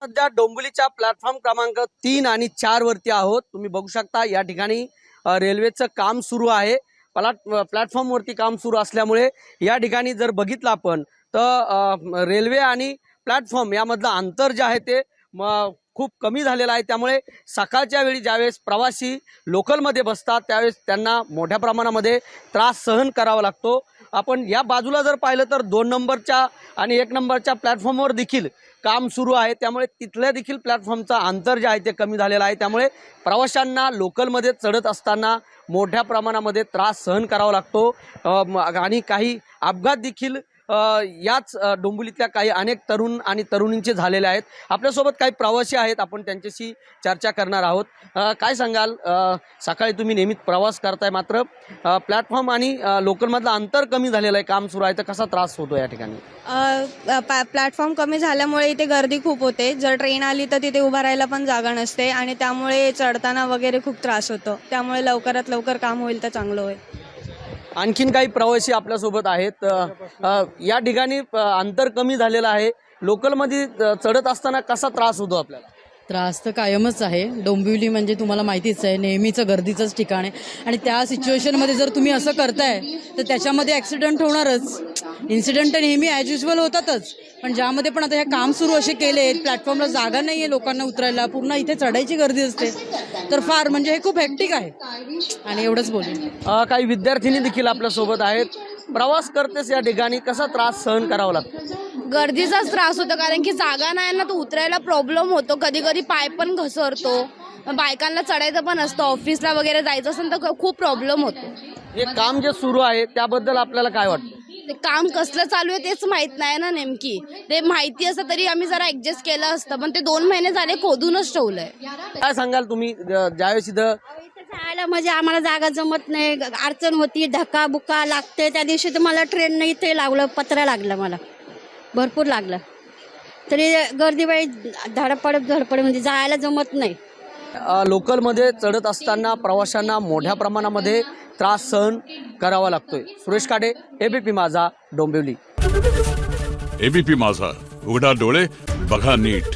सध्या डोंबिवलीच्या प्लॅटफॉर्म क्रमांक 3 आणि 4 वरती आहोत। तुम्ही बघू शकता या ठिकाणी रेल्वेचं काम सुरू आहे। प्लॅटफॉर्म वरती काम सुरू असल्यामुळे या ठिकाणी जर बघितलं आपण तर रेल्वे आणि प्लॅटफॉर्म यामधलं अंतर जे आहे ते खूप कमी झालेलं आहे। त्यामुळे सकाळच्या वेळी ज्यावेळेस प्रवासी लोकलमध्ये बसतात त्यावेळेस त्यांना मोठ्या प्रमाणामध्ये त्रास सहन करावा लागतो। आपण या बाजूला जर पाहिलं तर 2 नंबरच्या आणि 1 नंबरच्या प्लॅटफॉर्मवर देखील काम सुरू आहे। त्यामुळे तिथल्या देखील प्लॅटफॉर्मचं अंतर जे आहे ते कमी झालेलं आहे। त्यामुळे प्रवाशांना लोकलमध्ये चढत असताना मोठ्या प्रमाणामध्ये त्रास सहन करावा लागतो आणि काही अपघात देखील याच डोंबिवलीतल्या काही अनेक तरुण आणि तरुणींचे झालेले आहेत। आपल्यासोबत काही प्रवासी आहेत, आपण त्यांच्याशी चर्चा करणार आहोत। काय सांगाल, सकाळी तुम्ही नेहमीच प्रवास करताय मात्र प्लॅटफॉर्म आणि लोकलमधलं अंतर कमी झालेलं आहे, काम सुरू आहे, तर कसा त्रास होतो या ठिकाणी? प्लॅटफॉर्म कमी झाल्यामुळे इथे गर्दी खूप होते। जर ट्रेन आली तर तिथे उभा राहायला पण जागा नसते आणि त्यामुळे चढताना वगैरे खूप त्रास होतो। त्यामुळे लवकरात लवकर काम होईल तर चांगलं होईल। आणखीन काही प्रवासी आपल्यासोबत आहेत। या ठिकाणी अंतर कमी झालेलं आहे, लोकलमध्ये चढत असताना कसा त्रास होतो आपल्याला? त्रास तर कायमच आहे। डोंबिवली म्हणजे तुम्हाला माहितीच आहे, नेहमीचं गर्दीचंच ठिकाण आहे आणि त्या सिच्युएशनमध्ये जर तुम्ही असं करताय तर त्याच्यामध्ये ॲक्सिडेंट होणारच। इन्सिडेंट तर नेहमी ॲज युजल होतातच, पण ज्यामध्ये पण आता हे काम सुरू असे केले, प्लॅटफॉर्मला जागा नाही आहे लोकांना उतरायला, पूर्ण इथे चढायची गर्दी असते, तर फार म्हणजे हे खूप हेक्टिक आहे आणि एवढंच बोलेन। काही विद्यार्थिनी देखील आपल्यासोबत आहेत। प्रवास करतेस या ठिकाणी कसा त्रास सहन करावा लागतो? गर्दीचाच त्रास होतो, कारण की जागा नाही ना, तर उतरायला प्रॉब्लेम होतो। कधी कधी पाय पण घसरतो, बायकांना चढायचं पण असतं, ऑफिसला वगैरे जायचं असेल तर खूप प्रॉब्लेम होतो। हे काम जे सुरू आहे त्याबद्दल आपल्याला काय वाटतं? ते काम कसलं चालू आहे तेच माहित नाही ना नेमकी। ते माहिती असतं तरी आम्ही जरा ऍडजस्ट केलं असतं, पण ते 2 महिने झाले खोदूनच ठेवलंय। काय सांगाल तुम्ही, ज्यावेळेस इथं जायला म्हणजे आम्हाला जागा जमत नाही, अडचण होती, धक्का बुक्का लागते। त्या दिवशी तर मला ट्रेन नाही ते लागलं, पत्र लागलं, मला भरपूर लागलं, तरी गर्दी बाई धडपड म्हणजे जायला जमत नाही। लोकलमध्ये चढत असताना प्रवाशांना मोठ्या प्रमाणामध्ये त्रास सहन करावा लागतोय। सुरेश काडे, एबीपी माझा, डोंबिवली। एबीपी माझा, उघडा डोळे बघा नीट।